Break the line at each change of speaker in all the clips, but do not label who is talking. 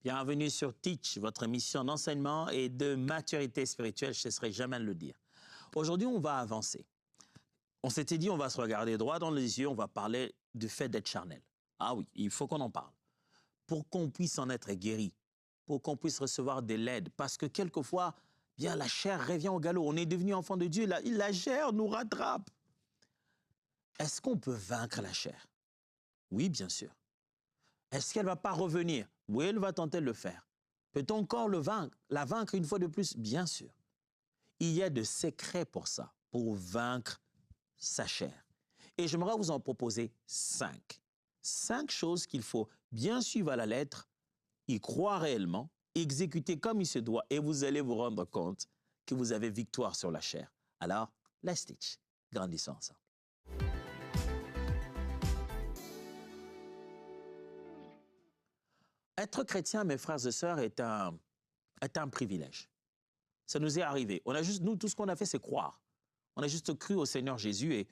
Bienvenue sur Teach, votre émission d'enseignement et de maturité spirituelle, je ne cesserai jamais de le dire. Aujourd'hui, on va avancer. On s'était dit, on va se regarder droit dans les yeux, on va parler du fait d'être charnel. Ah oui, il faut qu'on en parle. Pour qu'on puisse en être guéri, pour qu'on puisse recevoir de l'aide, parce que quelquefois, bien, la chair revient au galop. On est devenu enfant de Dieu, la chair nous rattrape. Est-ce qu'on peut vaincre la chair? Oui, bien sûr. Est-ce qu'elle ne va pas revenir? Oui, elle va tenter de le faire. Peut-on encore la vaincre une fois de plus? Bien sûr. Il y a de secrets pour ça, pour vaincre sa chair. Et j'aimerais vous en proposer 5. 5 choses qu'il faut bien suivre à la lettre, y croire réellement, exécuter comme il se doit, et vous allez vous rendre compte que vous avez victoire sur la chair. Alors, let's teach. Grandissons ensemble. Être chrétien, mes frères et sœurs, est un privilège. Ça nous est arrivé. Nous, tout ce qu'on a fait, c'est croire. On a juste cru au Seigneur Jésus et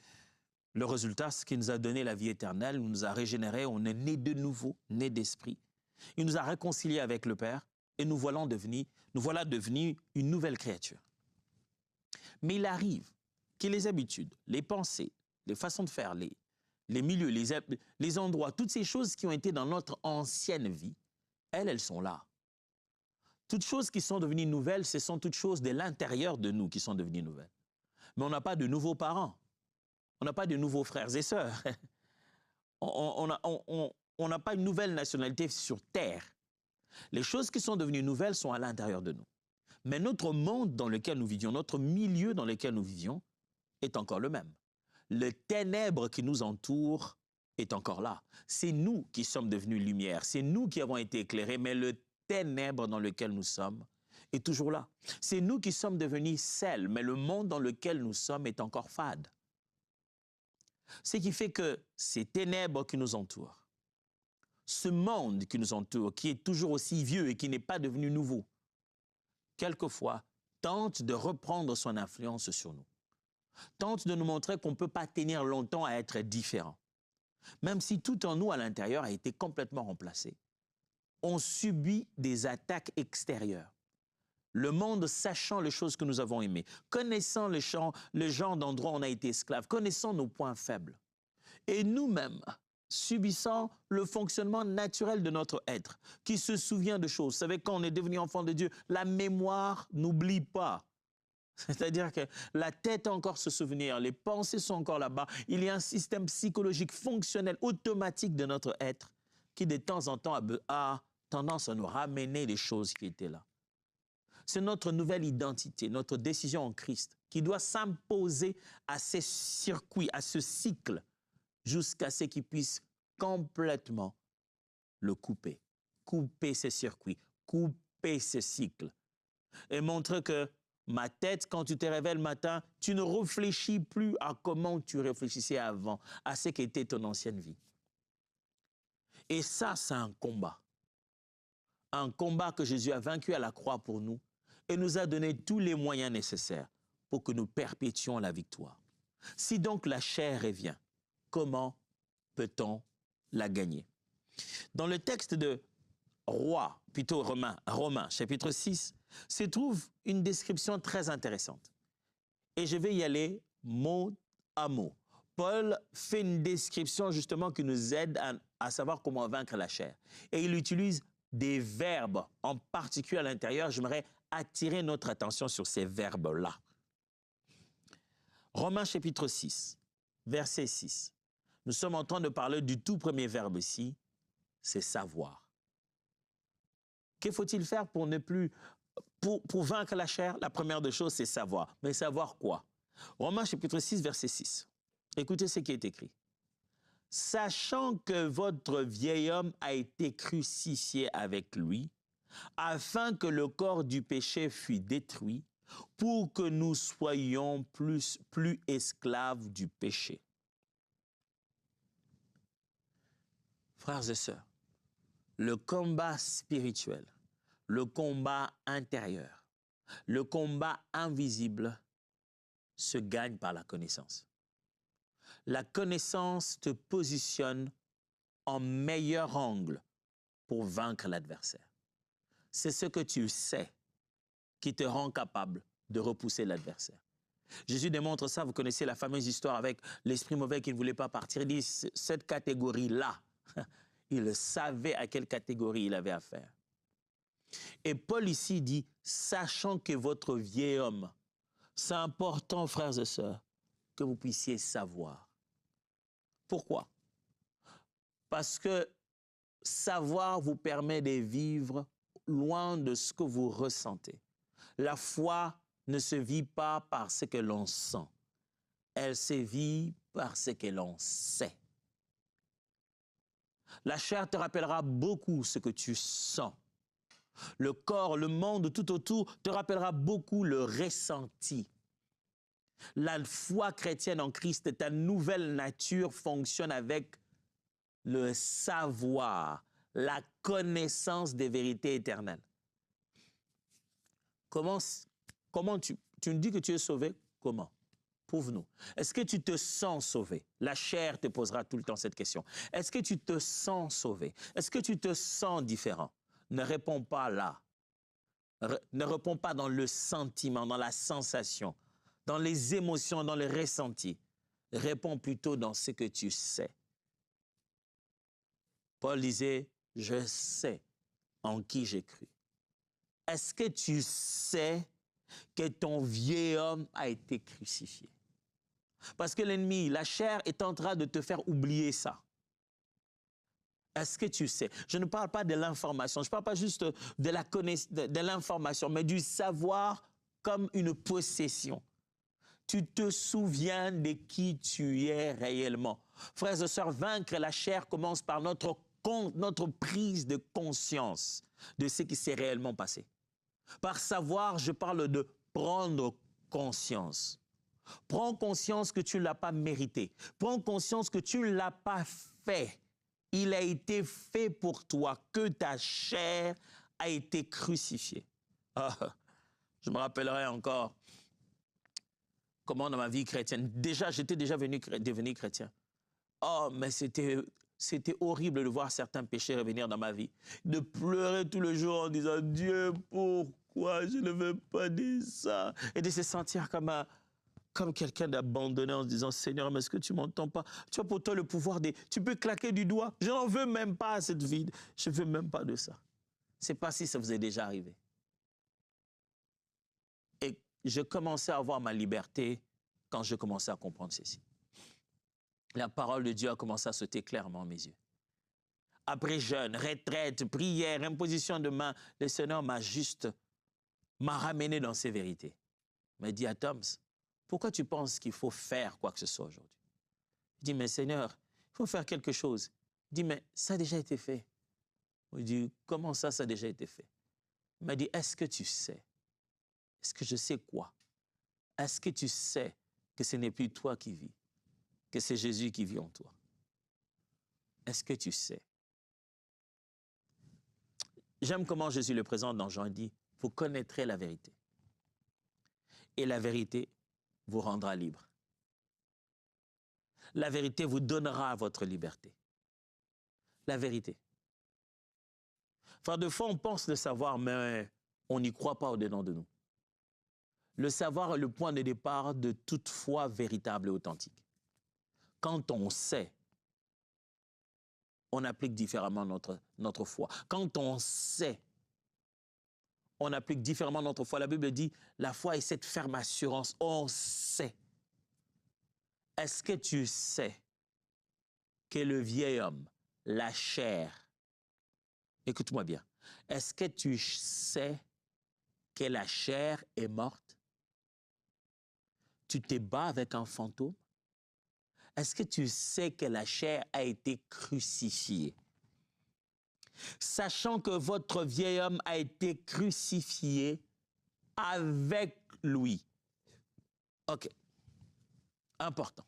le résultat, c'est qu'il nous a donné la vie éternelle, il nous a régénérés, on est né de nouveau, né d'esprit. Il nous a réconciliés avec le Père et nous voilà devenus une nouvelle créature. Mais il arrive que les habitudes, les pensées, les façons de faire, les milieux, les endroits, toutes ces choses qui ont été dans notre ancienne vie, elles sont là. Toutes choses qui sont devenues nouvelles, ce sont toutes choses de l'intérieur de nous qui sont devenues nouvelles. Mais on n'a pas de nouveaux parents. On n'a pas de nouveaux frères et sœurs. On n'a pas une nouvelle nationalité sur terre. Les choses qui sont devenues nouvelles sont à l'intérieur de nous. Mais notre monde dans lequel nous vivions, notre milieu dans lequel nous vivions, est encore le même. Le ténèbre qui nous entoure est encore là. C'est nous qui sommes devenus lumière. C'est nous qui avons été éclairés, mais le ténèbre dans lequel nous sommes est toujours là. C'est nous qui sommes devenus sel, mais le monde dans lequel nous sommes est encore fade. Ce qui fait que ces ténèbres qui nous entourent, ce monde qui nous entoure, qui est toujours aussi vieux et qui n'est pas devenu nouveau, quelquefois tente de reprendre son influence sur nous, tente de nous montrer qu'on ne peut pas tenir longtemps à être différent. Même si tout en nous à l'intérieur a été complètement remplacé, on subit des attaques extérieures. Le monde sachant les choses que nous avons aimées, connaissant le genre d'endroit où on a été esclave, connaissant nos points faibles. Et nous-mêmes, subissant le fonctionnement naturel de notre être, qui se souvient de choses. Vous savez, quand on est devenu enfant de Dieu, la mémoire n'oublie pas. C'est-à-dire que la tête a encore ce souvenir, les pensées sont encore là-bas. Il y a un système psychologique fonctionnel, automatique de notre être, qui de temps en temps a tendance à nous ramener les choses qui étaient là. C'est notre nouvelle identité, notre décision en Christ, qui doit s'imposer à ces circuits, à ce cycle, jusqu'à ce qu'il puisse complètement le couper. Couper ces circuits, couper ces cycles. Et montrer que ma tête, quand tu te réveilles le matin, tu ne réfléchis plus à comment tu réfléchissais avant, à ce qu'était ton ancienne vie. Et ça, c'est un combat. Un combat que Jésus a vaincu à la croix pour nous et nous a donné tous les moyens nécessaires pour que nous perpétuions la victoire. Si donc la chair revient, comment peut-on la gagner? Dans le texte de Romains, chapitre 6, se trouve une description très intéressante. Et je vais y aller mot à mot. Paul fait une description justement qui nous aide à savoir comment vaincre la chair. Et il utilise des verbes, en particulier à l'intérieur. J'aimerais attirer notre attention sur ces verbes-là. Romains chapitre 6, verset 6. Nous sommes en train de parler du tout premier verbe ici, c'est savoir. Que faut-il faire pour vaincre la chair? La première des choses, c'est savoir. Mais savoir quoi? Romains chapitre 6, verset 6. Écoutez ce qui est écrit. Sachant que votre vieil homme a été crucifié avec lui, afin que le corps du péché fût détruit, pour que nous soyons plus esclaves du péché. Frères et sœurs, le combat spirituel, le combat intérieur, le combat invisible se gagne par la connaissance. La connaissance te positionne en meilleur angle pour vaincre l'adversaire. c'est ce que tu sais qui te rend capable de repousser l'adversaire. Jésus démontre ça, vous connaissez la fameuse histoire avec l'esprit mauvais qui ne voulait pas partir. Il dit, cette catégorie-là, il savait à quelle catégorie il avait affaire. Et Paul ici dit, sachant que votre vieil homme, c'est important, frères et sœurs, que vous puissiez savoir. Pourquoi? Parce que savoir vous permet de vivre loin de ce que vous ressentez. La foi ne se vit pas par ce que l'on sent. Elle se vit par ce que l'on sait. La chair te rappellera beaucoup ce que tu sens. Le corps, le monde tout autour te rappellera beaucoup le ressenti. La foi chrétienne en Christ, ta nouvelle nature fonctionne avec le savoir, la connaissance des vérités éternelles. Comment tu me dis que tu es sauvé? Comment? Prouve-nous. Est-ce que tu te sens sauvé? La chair te posera tout le temps cette question. Est-ce que tu te sens sauvé? Est-ce que tu te sens différent? Ne réponds pas là. Ne réponds pas dans le sentiment, dans la sensation, dans les émotions, dans le ressenti. Réponds plutôt dans ce que tu sais. Paul disait, je sais en qui j'ai cru. Est-ce que tu sais que ton vieil homme a été crucifié? Parce que l'ennemi, la chair, est en train de te faire oublier ça. Est-ce que tu sais? Je ne parle pas de l'information, je ne parle pas juste de l'information, mais du savoir comme une possession. Tu te souviens de qui tu es réellement. Frères et sœurs, vaincre la chair commence par notre prise de conscience de ce qui s'est réellement passé. Par savoir, je parle de prendre conscience. Prends conscience que tu ne l'as pas mérité. Prends conscience que tu ne l'as pas fait. Il a été fait pour toi, que ta chair a été crucifiée. Ah, je me rappellerai encore comment dans ma vie chrétienne, j'étais déjà devenu chrétien. Oh, mais c'était horrible de voir certains péchés revenir dans ma vie. De pleurer tout le jour en disant, Dieu, pourquoi je ne veux pas dire ça? Et de se sentir comme quelqu'un d'abandonné en se disant, Seigneur, mais est-ce que tu ne m'entends pas? Tu as pour toi le pouvoir tu peux claquer du doigt. Je n'en veux même pas à cette vie. Je ne veux même pas de ça. Je ne sais pas si ça vous est déjà arrivé. Et je commençais à avoir ma liberté quand je commençais à comprendre ceci. La parole de Dieu a commencé à sauter clairement à mes yeux. Après jeûne, retraite, prière, imposition de main, le Seigneur m'a ramené dans ces vérités. Il m'a dit, à Toms, pourquoi tu penses qu'il faut faire quoi que ce soit aujourd'hui? Je dis, mais Seigneur, il faut faire quelque chose. Il dit, mais ça a déjà été fait. Je dis, comment ça a déjà été fait? Il m'a dit, est-ce que tu sais? Est-ce que je sais quoi? Est-ce que tu sais que ce n'est plus toi qui vis, que c'est Jésus qui vit en toi? Est-ce que tu sais? J'aime comment Jésus le présente dans Jean. Il dit, vous connaîtrez la vérité. Et la vérité vous rendra libre. La vérité vous donnera votre liberté. La vérité. Enfin, de fois, on pense le savoir, mais on n'y croit pas au-dedans de nous. Le savoir est le point de départ de toute foi véritable et authentique. Quand on sait, on applique différemment notre foi. Quand on sait, on applique différemment notre foi. La Bible dit, la foi est cette ferme assurance. On sait. Est-ce que tu sais que le vieil homme, la chair, écoute-moi bien, est-ce que tu sais que la chair est morte? Tu te bats avec un fantôme? Est-ce que tu sais que la chair a été crucifiée? Sachant que votre vieil homme a été crucifié avec lui. OK. Important.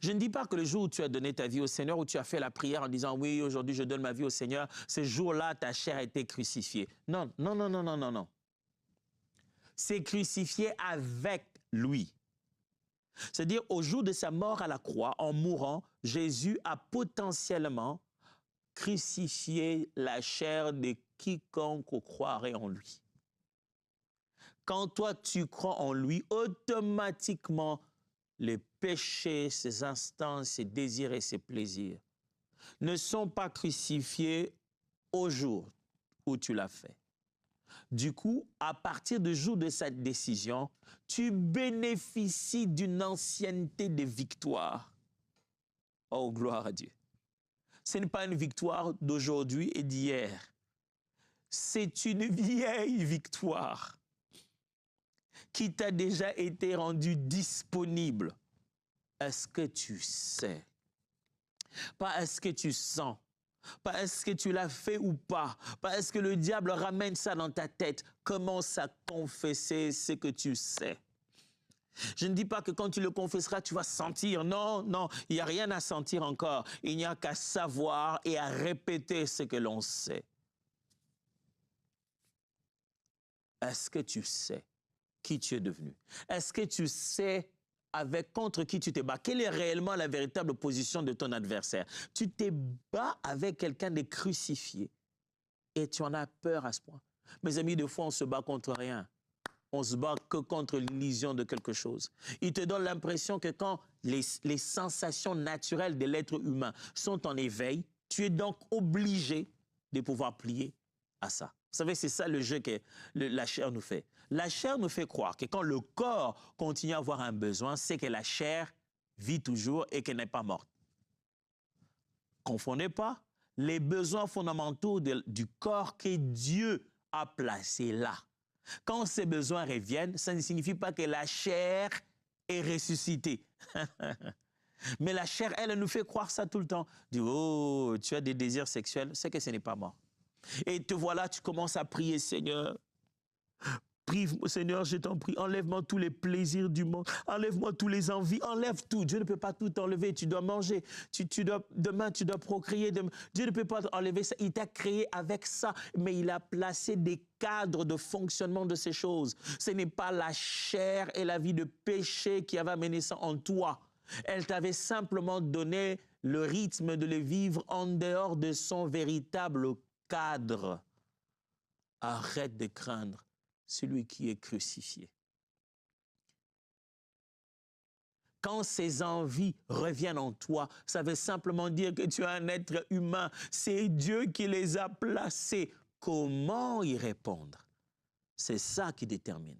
Je ne dis pas que le jour où tu as donné ta vie au Seigneur, où tu as fait la prière en disant « Oui, aujourd'hui je donne ma vie au Seigneur », ce jour-là, ta chair a été crucifiée. Non, non, non, non, non, non, non. C'est crucifié avec lui. C'est-à-dire, au jour de sa mort à la croix, en mourant, Jésus a potentiellement crucifié la chair de quiconque croirait en lui. Quand toi, tu crois en lui, automatiquement, les péchés, ses instants, ses désirs et ses plaisirs ne sont pas crucifiés au jour où tu l'as fait. Du coup, à partir du jour de cette décision, tu bénéficies d'une ancienneté de victoire. Oh, gloire à Dieu. Ce n'est pas une victoire d'aujourd'hui et d'hier. C'est une vieille victoire qui t'a déjà été rendue disponible. Est-ce que tu sais? Pas est-ce que tu sens? Pas est-ce que tu l'as fait ou pas? Pas est-ce que le diable ramène ça dans ta tête? Commence à confesser ce que tu sais. Je ne dis pas que quand tu le confesseras, tu vas sentir. Non, non, il n'y a rien à sentir encore. Il n'y a qu'à savoir et à répéter ce que l'on sait. Est-ce que tu sais qui tu es devenu? Est-ce que tu sais contre qui tu te bats? Quelle est réellement la véritable position de ton adversaire? Tu te bats avec quelqu'un de crucifié et tu en as peur à ce point. Mes amis, des fois, on se bat contre rien. On se bat que contre l'illusion de quelque chose. Il te donne l'impression que quand les sensations naturelles de l'être humain sont en éveil, tu es donc obligé de pouvoir plier à ça. Vous savez, c'est ça le jeu que la chair nous fait. La chair nous fait croire que quand le corps continue à avoir un besoin, c'est que la chair vit toujours et qu'elle n'est pas morte. Confondez pas les besoins fondamentaux du corps que Dieu a placés là. Quand ces besoins reviennent, ça ne signifie pas que la chair est ressuscitée. Mais la chair, elle nous fait croire ça tout le temps. Dit, oh, tu as des désirs sexuels, c'est que ce n'est pas mort. Et te voilà, tu commences à prier, Seigneur. Prie, Seigneur, je t'en prie, enlève-moi tous les plaisirs du monde, enlève-moi tous les envies, enlève tout. Dieu ne peut pas tout enlever, tu dois manger, demain tu dois procréer, Dieu ne peut pas enlever ça. Il t'a créé avec ça, mais il a placé des cadres de fonctionnement de ces choses. Ce n'est pas la chair et la vie de péché qui avait amené ça en toi. Elle t'avait simplement donné le rythme de le vivre en dehors de son véritable cadre. Arrête de craindre celui qui est crucifié. Quand ces envies reviennent en toi, ça veut simplement dire que tu es un être humain. C'est Dieu qui les a placés. Comment y répondre? C'est ça qui détermine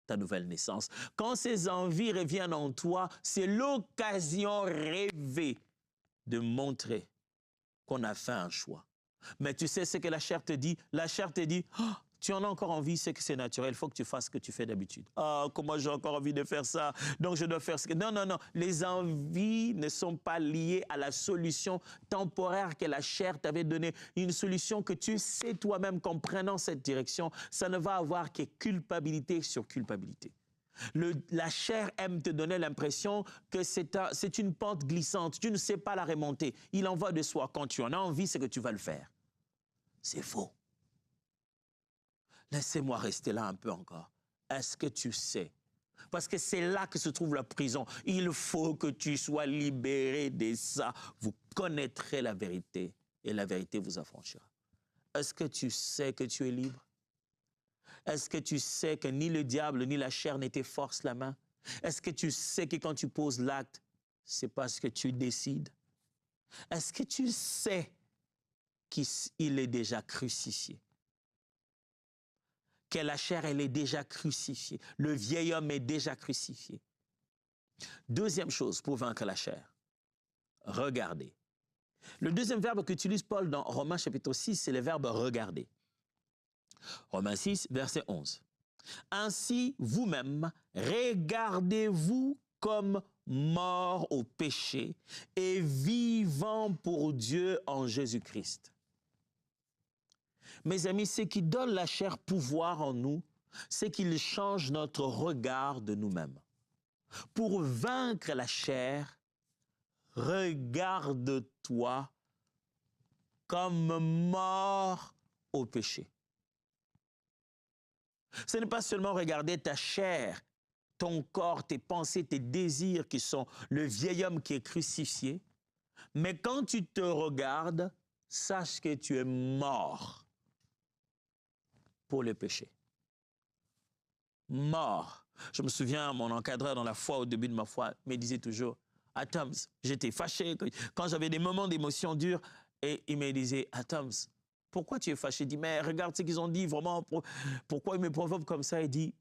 ta nouvelle naissance. Quand ces envies reviennent en toi, c'est l'occasion rêvée de montrer qu'on a fait un choix. Mais tu sais ce que la chair te dit? La chair te dit, oh, tu en as encore envie, c'est que c'est naturel, il faut que tu fasses ce que tu fais d'habitude. Ah, comment j'ai encore envie de faire ça? Donc je dois faire ce que... Non, non, non. Les envies ne sont pas liées à la solution temporaire que la chair t'avait donnée. Une solution que tu sais toi-même qu'en prenant cette direction, ça ne va avoir que culpabilité sur culpabilité. La chair aime te donner l'impression que c'est une pente glissante. Tu ne sais pas la remonter. Il en va de soi. Quand tu en as envie, c'est que tu vas le faire. C'est faux. Laissez-moi rester là un peu encore. Est-ce que tu sais? Parce que c'est là que se trouve la prison. Il faut que tu sois libéré de ça. Vous connaîtrez la vérité et la vérité vous affranchira. Est-ce que tu sais que tu es libre? Est-ce que tu sais que ni le diable ni la chair ne te forcent la main? Est-ce que tu sais que quand tu poses l'acte, c'est parce que tu décides? Est-ce que tu sais qu'il est déjà crucifié? Que la chair, elle est déjà crucifiée. Le vieil homme est déjà crucifié. Deuxième chose pour vaincre la chair, regardez. Le deuxième verbe qu'utilise Paul dans Romains chapitre 6, c'est le verbe regarder. Romains 6, verset 11. Ainsi, vous-même, regardez-vous comme morts au péché et vivants pour Dieu en Jésus-Christ. Mes amis, ce qui donne la chair pouvoir en nous, c'est qu'il change notre regard de nous-mêmes. Pour vaincre la chair, regarde-toi comme mort au péché. Ce n'est pas seulement regarder ta chair, ton corps, tes pensées, tes désirs qui sont le vieil homme qui est crucifié, mais quand tu te regardes, sache que tu es mort. pour le péché. Mort. Je me souviens, mon encadreur dans la foi, au début de ma foi, me disait toujours, Atoms, j'étais fâché quand j'avais des moments d'émotion dure, et il me disait, Atoms, pourquoi tu es fâché? Il dit, mais regarde ce qu'ils ont dit, vraiment, pourquoi ils me provoquent comme ça? Il dit,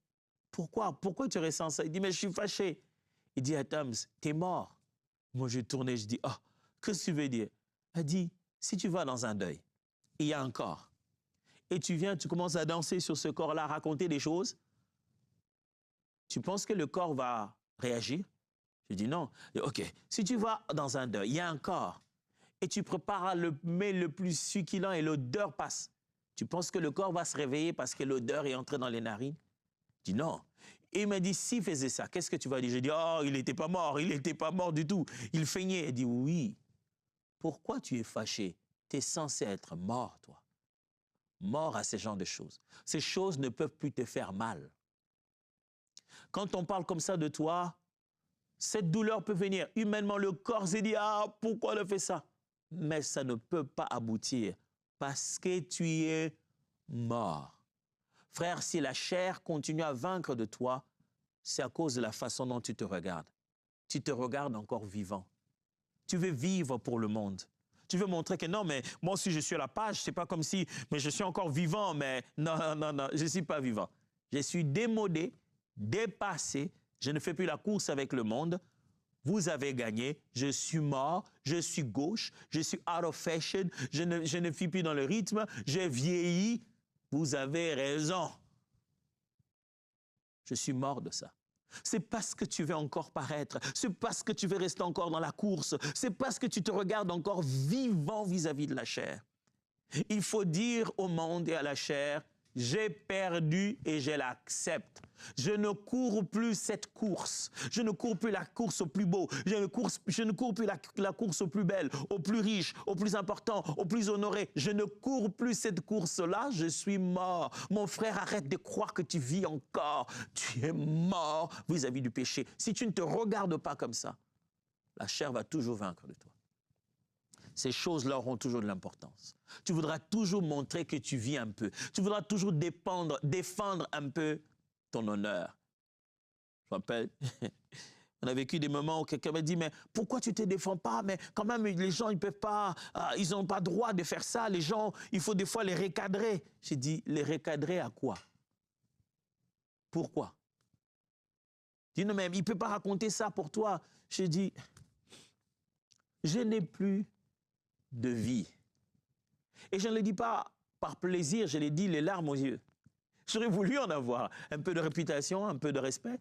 pourquoi tu ressens ça? Il dit, mais je suis fâché. Il dit, Atoms, t'es mort. Moi, je tournais, je dis, oh, qu'est-ce que tu veux dire? Il dit, si tu vas dans un deuil, il y a un corps, et tu viens, tu commences à danser sur ce corps-là, raconter des choses, tu penses que le corps va réagir? Je dis non. OK, si tu vas dans un deuil, il y a un corps, et tu prépares le mets le plus succulent et l'odeur passe, tu penses que le corps va se réveiller parce que l'odeur est entrée dans les narines? Je dis non. Et il m'a dit, s'il faisait ça, qu'est-ce que tu vas dire? Je dis, oh, il n'était pas mort du tout. Il feignait. Il dit, oui. Pourquoi tu es fâché? Tu es censé être mort, toi. Mort à ce genre de choses. Ces choses ne peuvent plus te faire mal. Quand on parle comme ça de toi, cette douleur peut venir. Humainement, le corps s'est dit, ah, pourquoi elle fait ça? Mais ça ne peut pas aboutir parce que tu es mort. Frère, si la chair continue à vaincre de toi, c'est à cause de la façon dont tu te regardes. Tu te regardes encore vivant. Tu veux vivre pour le monde. Tu veux montrer que non, mais moi aussi je suis à la page, c'est pas comme si, mais je suis encore vivant, mais non, je ne suis pas vivant. Je suis démodé, dépassé, je ne fais plus la course avec le monde. Vous avez gagné, je suis mort, je suis gauche, je suis out of fashion, je ne suis plus dans le rythme, j'ai vieilli. Vous avez raison. Je suis mort de ça. C'est parce que tu veux encore paraître, c'est parce que tu veux rester encore dans la course, c'est parce que tu te regardes encore vivant vis-à-vis de la chair. Il faut dire au monde et à la chair, j'ai perdu et je l'accepte. Je ne cours plus cette course. Je ne cours plus la course au plus beau. Je ne cours plus la course au plus belle, au plus riche, au plus important, au plus honoré. Je ne cours plus cette course-là. Je suis mort. Mon frère, arrête de croire que tu vis encore. Tu es mort vis-à-vis du péché. Si tu ne te regardes pas comme ça, la chair va toujours vaincre de toi. Ces choses-là auront toujours de l'importance. Tu voudras toujours montrer que tu vis un peu. Tu voudras toujours défendre un peu ton honneur. Je me rappelle, on a vécu des moments où quelqu'un m'a dit, mais pourquoi tu ne te défends pas? Mais quand même, les gens, ils ne peuvent pas, ils n'ont pas droit de faire ça. Les gens, il faut des fois les recadrer. J'ai dit, les recadrer à quoi? Pourquoi? Il dit, non, mais il ne peut pas raconter ça pour toi. J'ai dit, je n'ai plus de vie. Et je ne le dis pas par plaisir, je l'ai dit les larmes aux yeux. J'aurais voulu en avoir un peu de réputation, un peu de respect,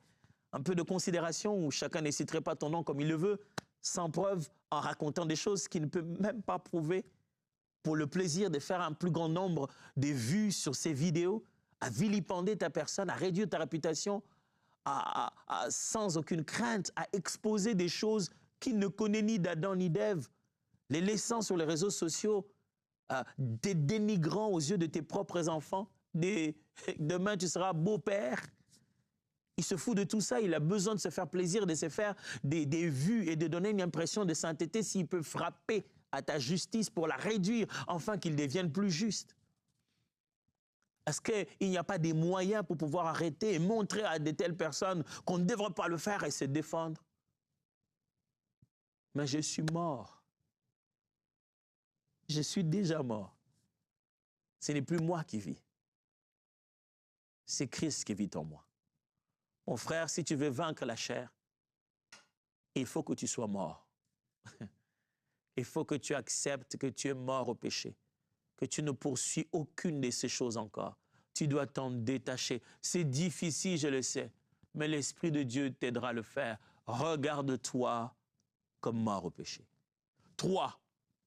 un peu de considération où chacun ne citerait pas ton nom comme il le veut, sans preuve, en racontant des choses qu'il ne peut même pas prouver, pour le plaisir de faire un plus grand nombre de vues sur ces vidéos, à vilipender ta personne, à réduire ta réputation, sans aucune crainte, à exposer des choses qu'il ne connaît ni d'Adam ni d'Ève, les laissant sur les réseaux sociaux, te dénigrant aux yeux de tes propres enfants. Demain, tu seras beau-père. Il se fout de tout ça. Il a besoin de se faire plaisir, de se faire des vues et de donner une impression de sainteté s'il peut frapper à ta justice pour la réduire, afin qu'il devienne plus juste. Est-ce qu'il n'y a pas des moyens pour pouvoir arrêter et montrer à de telles personnes qu'on ne devrait pas le faire et se défendre? Mais je suis mort. Je suis déjà mort. Ce n'est plus moi qui vis. C'est Christ qui vit en moi. Mon frère, si tu veux vaincre la chair, il faut que tu sois mort. Il faut que tu acceptes que tu es mort au péché, que tu ne poursuis aucune de ces choses encore. Tu dois t'en détacher. C'est difficile, je le sais, mais l'Esprit de Dieu t'aidera à le faire. Regarde-toi comme mort au péché. 3.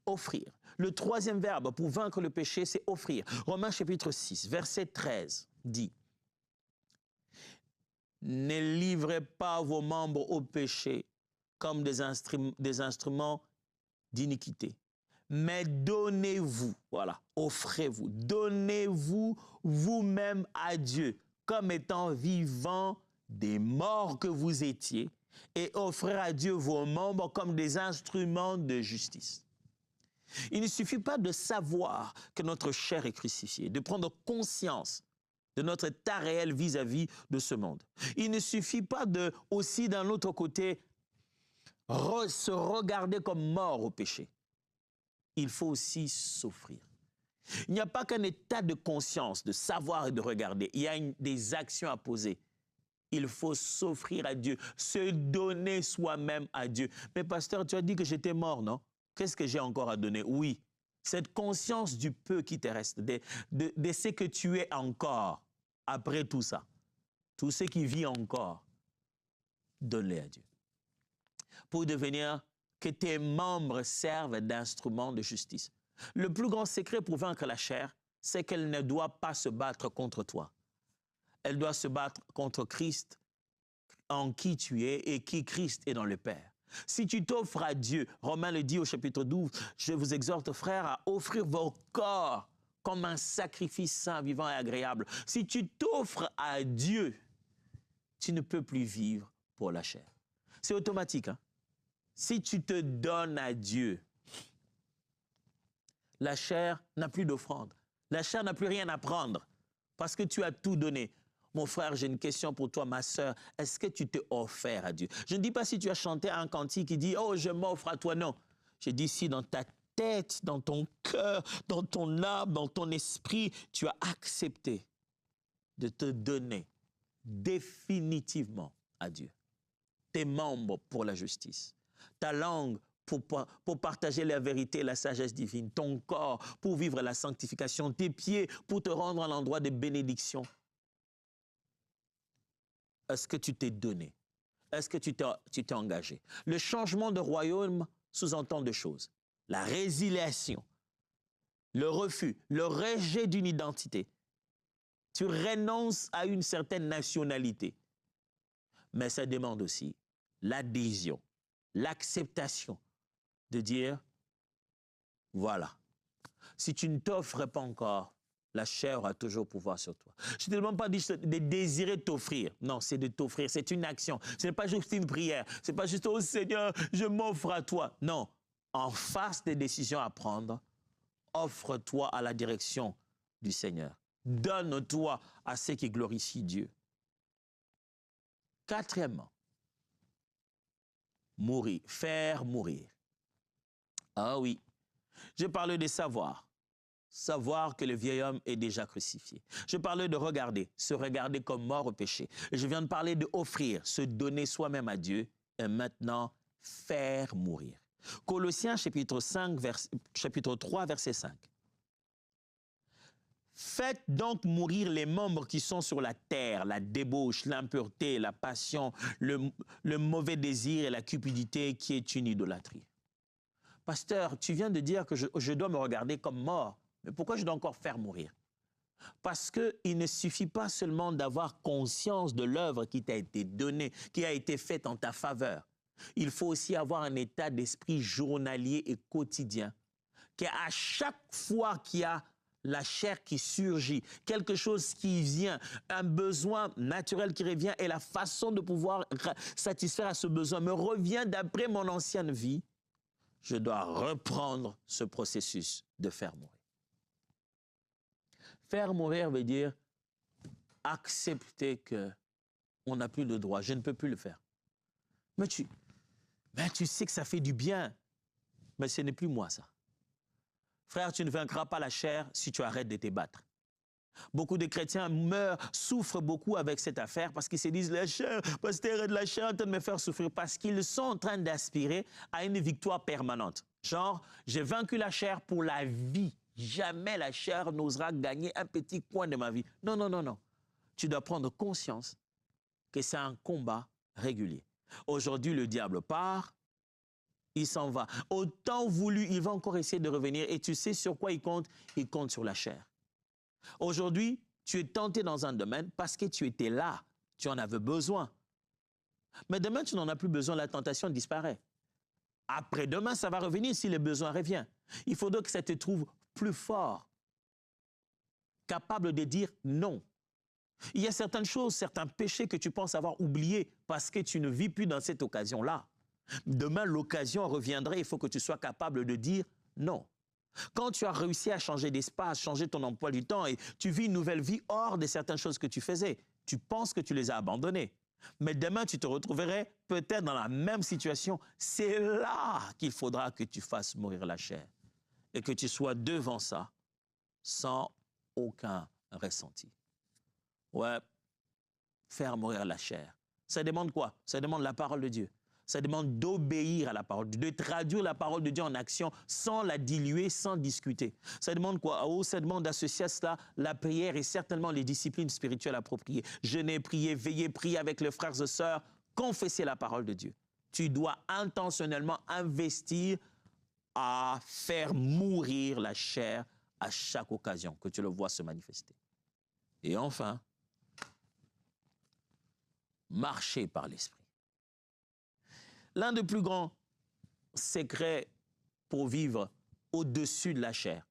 Offrir. Le troisième verbe pour vaincre le péché, c'est offrir. Romains chapitre 6, verset 13 dit, « Ne livrez pas vos membres au péché comme des instruments d'iniquité, mais donnez-vous, voilà, offrez-vous, donnez-vous vous-même à Dieu comme étant vivants des morts que vous étiez et offrez à Dieu vos membres comme des instruments de justice. » Il ne suffit pas de savoir que notre chair est crucifiée, de prendre conscience de notre état réel vis-à-vis de ce monde. Il ne suffit pas de, aussi d'un autre côté, se regarder comme mort au péché. Il faut aussi s'offrir. Il n'y a pas qu'un état de conscience, de savoir et de regarder. Il y a des actions à poser. Il faut s'offrir à Dieu, se donner soi-même à Dieu. Mais pasteur, tu as dit que j'étais mort, non? Qu'est-ce que j'ai encore à donner? Oui, cette conscience du peu qui te reste, de ce que tu es encore après tout ça, tout ce qui vit encore, donne-les à Dieu. Pour devenir que tes membres servent d'instruments de justice. Le plus grand secret pour vaincre la chair, c'est qu'elle ne doit pas se battre contre toi. Elle doit se battre contre Christ, en qui tu es et qui Christ est dans le Père. Si tu t'offres à Dieu, Romains le dit au chapitre 12, je vous exhorte, frères, à offrir vos corps comme un sacrifice saint, vivant et agréable. Si tu t'offres à Dieu, tu ne peux plus vivre pour la chair. C'est automatique, hein? Si tu te donnes à Dieu, la chair n'a plus d'offrande. La chair n'a plus rien à prendre parce que tu as tout donné. Mon frère, j'ai une question pour toi, ma sœur. Est-ce que tu t'es offert à Dieu? Je ne dis pas si tu as chanté un cantique qui dit « Oh, je m'offre à toi ». Non. Je dis si dans ta tête, dans ton cœur, dans ton âme, dans ton esprit, tu as accepté de te donner définitivement à Dieu. Tes membres pour la justice. Ta langue pour partager la vérité et la sagesse divine. Ton corps pour vivre la sanctification. Tes pieds pour te rendre à l'endroit de bénédiction. Est-ce que tu t'es donné? Est-ce que tu t'es engagé? Le changement de royaume sous-entend deux choses. La résiliation, le refus, le rejet d'une identité. Tu renonces à une certaine nationalité. Mais ça demande aussi l'adhésion, l'acceptation de dire, voilà, si tu ne t'offres pas encore, la chair aura toujours pouvoir sur toi. Je ne te demande pas de désirer t'offrir. Non, c'est de t'offrir. C'est une action. Ce n'est pas juste une prière. Ce n'est pas juste, oh Seigneur, je m'offre à toi. Non, en face des décisions à prendre, offre-toi à la direction du Seigneur. Donne-toi à ce qui glorifie Dieu. Quatrièmement, mourir, faire mourir. Ah oui, je parlais de savoir. Savoir que le vieil homme est déjà crucifié. Je parlais de regarder, se regarder comme mort au péché. Et je viens de parler de offrir, se donner soi-même à Dieu. Et maintenant, faire mourir. Colossiens chapitre 3, verset 5. Faites donc mourir les membres qui sont sur la terre, la débauche, l'impureté, la passion, le mauvais désir et la cupidité qui est une idolâtrie. Pasteur, tu viens de dire que je dois me regarder comme mort. Mais pourquoi je dois encore faire mourir? Parce qu'il ne suffit pas seulement d'avoir conscience de l'œuvre qui t'a été donnée, qui a été faite en ta faveur. Il faut aussi avoir un état d'esprit journalier et quotidien. Qu'à chaque fois qu'il y a la chair qui surgit, quelque chose qui vient, un besoin naturel qui revient et la façon de pouvoir satisfaire à ce besoin me revient d'après mon ancienne vie, je dois reprendre ce processus de faire mourir. Faire mourir veut dire accepter qu'on n'a plus le droit, je ne peux plus le faire. Mais tu sais que ça fait du bien, mais ce n'est plus moi ça. Frère, tu ne vaincras pas la chair si tu arrêtes de te battre. Beaucoup de chrétiens souffrent beaucoup avec cette affaire parce qu'ils se disent, la chair, pasteur, de la chair en train de me faire souffrir parce qu'ils sont en train d'aspirer à une victoire permanente. Genre, j'ai vaincu la chair pour la vie. Jamais la chair n'osera gagner un petit coin de ma vie. Non, non, non, non. Tu dois prendre conscience que c'est un combat régulier. Aujourd'hui, le diable part, il s'en va. Autant voulu, il va encore essayer de revenir. Et tu sais sur quoi il compte? Il compte sur la chair. Aujourd'hui, tu es tenté dans un domaine parce que tu étais là, tu en avais besoin. Mais demain, tu n'en as plus besoin, la tentation disparaît. Après-demain, ça va revenir si le besoin revient. Il faudra que ça te trouve plus fort, capable de dire non. Il y a certaines choses, certains péchés que tu penses avoir oubliés parce que tu ne vis plus dans cette occasion-là. Demain, l'occasion reviendrait, il faut que tu sois capable de dire non. Quand tu as réussi à changer d'espace, changer ton emploi du temps et tu vis une nouvelle vie hors de certaines choses que tu faisais, tu penses que tu les as abandonnées. Mais demain, tu te retrouverais peut-être dans la même situation. C'est là qu'il faudra que tu fasses mourir la chair et que tu sois devant ça sans aucun ressenti. Ouais, faire mourir la chair. Ça demande quoi? Ça demande la parole de Dieu. Ça demande d'obéir à la parole de Dieu, de traduire la parole de Dieu en action sans la diluer, sans discuter. Ça demande quoi? Oh, ça demande d'associer à cela la prière et certainement les disciplines spirituelles appropriées. Jeûner, prier, veiller, prier avec les frères et sœurs, confesser la parole de Dieu. Tu dois intentionnellement investir à faire mourir la chair à chaque occasion que tu le vois se manifester. Et enfin, marcher par l'esprit. L'un des plus grands secrets pour vivre au-dessus de la chair,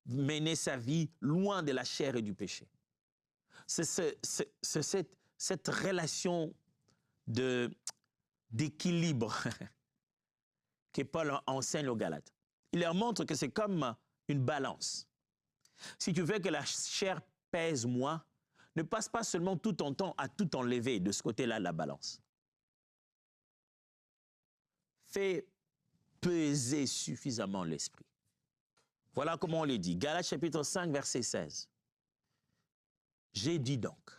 mener sa vie loin de la chair et du péché. C'est cette relation d'équilibre que Paul enseigne aux Galates. Il leur montre que c'est comme une balance. Si tu veux que la chair pèse moins, ne passe pas seulement tout ton temps à tout enlever de ce côté-là de la balance. Fais peser suffisamment l'esprit. Voilà comment on le dit. Galates chapitre 5, verset 16. J'ai dit donc,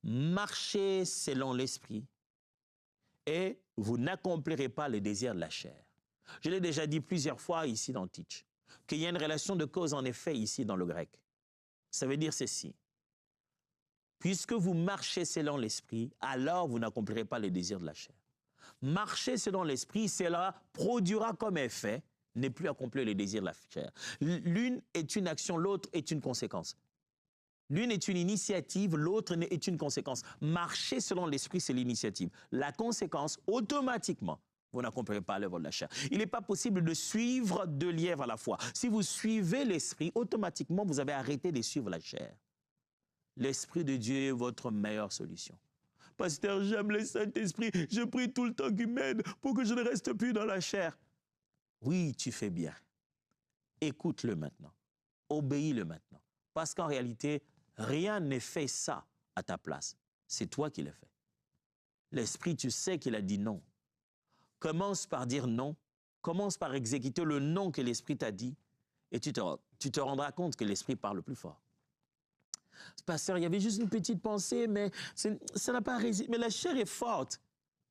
marchez selon l'esprit et vous n'accomplirez pas les désirs de la chair. Je l'ai déjà dit plusieurs fois ici dans Teach, qu'il y a une relation de cause en effet ici dans le grec. Ça veut dire ceci. Puisque vous marchez selon l'esprit, alors vous n'accomplirez pas les désirs de la chair. Marcher selon l'esprit, cela produira comme effet ne plus accomplir les désirs de la chair. L'une est une action, l'autre est une conséquence. L'une est une initiative, l'autre est une conséquence. Marcher selon l'esprit, c'est l'initiative. La conséquence, automatiquement, vous n'accomplirez pas l'œuvre de la chair. Il n'est pas possible de suivre deux lièvres à la fois. Si vous suivez l'esprit, automatiquement, vous avez arrêté de suivre la chair. L'Esprit de Dieu est votre meilleure solution. Pasteur, j'aime le Saint-Esprit, je prie tout le temps qu'il m'aide pour que je ne reste plus dans la chair. Oui, tu fais bien. Écoute-le maintenant. Obéis-le maintenant. Parce qu'en réalité, rien n'est fait ça à ta place. C'est toi qui l'as fait. L'Esprit, tu sais qu'il a dit non. Commence par dire non. Commence par exécuter le non que l'Esprit t'a dit. Et tu te rendras compte que l'Esprit parle plus fort. Pasteur, il y avait juste une petite pensée, mais ça n'a pas résisté. Mais la chair est forte.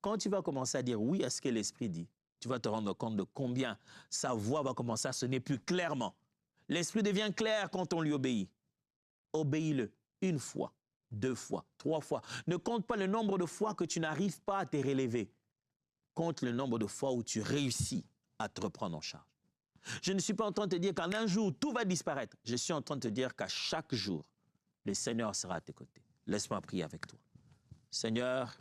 Quand tu vas commencer à dire oui à ce que l'Esprit dit, tu vas te rendre compte de combien sa voix va commencer à sonner plus clairement. L'Esprit devient clair quand on lui obéit. Obéis-le une fois, 2 fois, 3 fois. Ne compte pas le nombre de fois que tu n'arrives pas à te relever. Compte le nombre de fois où tu réussis à te reprendre en charge. Je ne suis pas en train de te dire qu'en un jour, tout va disparaître. Je suis en train de te dire qu'à chaque jour, le Seigneur sera à tes côtés. Laisse-moi prier avec toi. Seigneur,